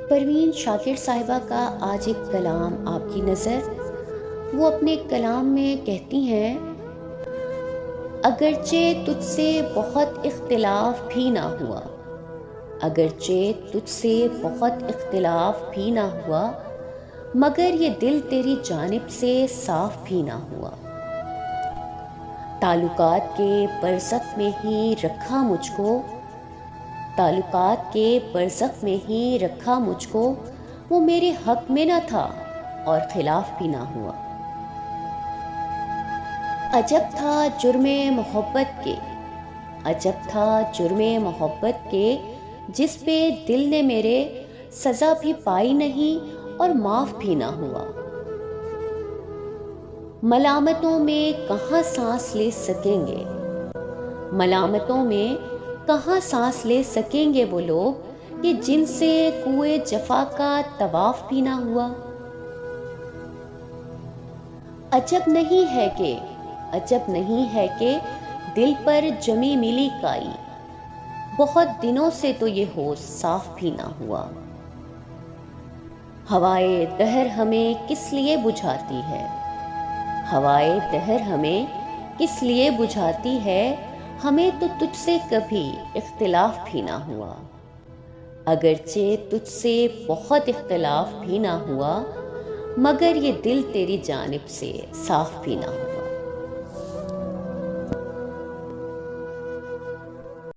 پروین شاکر صاحبہ کا آج ایک کلام آپ کی نظر۔ وہ اپنے کلام میں کہتی ہیں، اگرچہ تجھ سے بہت اختلاف بھی نہ ہوا، اگرچہ تجھ سے بہت اختلاف بھی نہ ہوا، مگر یہ دل تیری جانب سے صاف بھی نہ ہوا۔ تعلقات کے برزخ میں ہی رکھا مجھ کو، تعلقات کے برزخ میں ہی رکھا مجھ کو، وہ میرے حق میں نہ تھا اور خلاف بھی نہ ہوا۔ عجب تھا جرم محبت کے، عجب تھا جرم محبت کے، جس پہ دل نے میرے سزا بھی پائی نہیں اور معاف بھی نہ ہوا۔ ملامتوں میں کہاں سانس لے سکیں گے، ملامتوں میں کہاں سانس لے سکیں گے وہ لوگ کہ جن سے کوئے جفا کا طواف بھی نہ ہوا۔ عجب نہیں ہے کہ، عجب نہیں ہے کہ دل پر جمی ملی کائی، بہت دنوں سے تو یہ ہوش صاف بھی نہ ہوا۔ ہوائے دہر ہمیں کس لیے بجھاتی ہے، ہوائے دہر ہمیں کس لیے بجھاتی ہے، ہمیں تو تجھ سے کبھی اختلاف بھی نہ ہوا۔ اگرچہ تجھ سے بہت اختلاف بھی نہ ہوا، مگر یہ دل تیری جانب سے صاف بھی نہ ہوا۔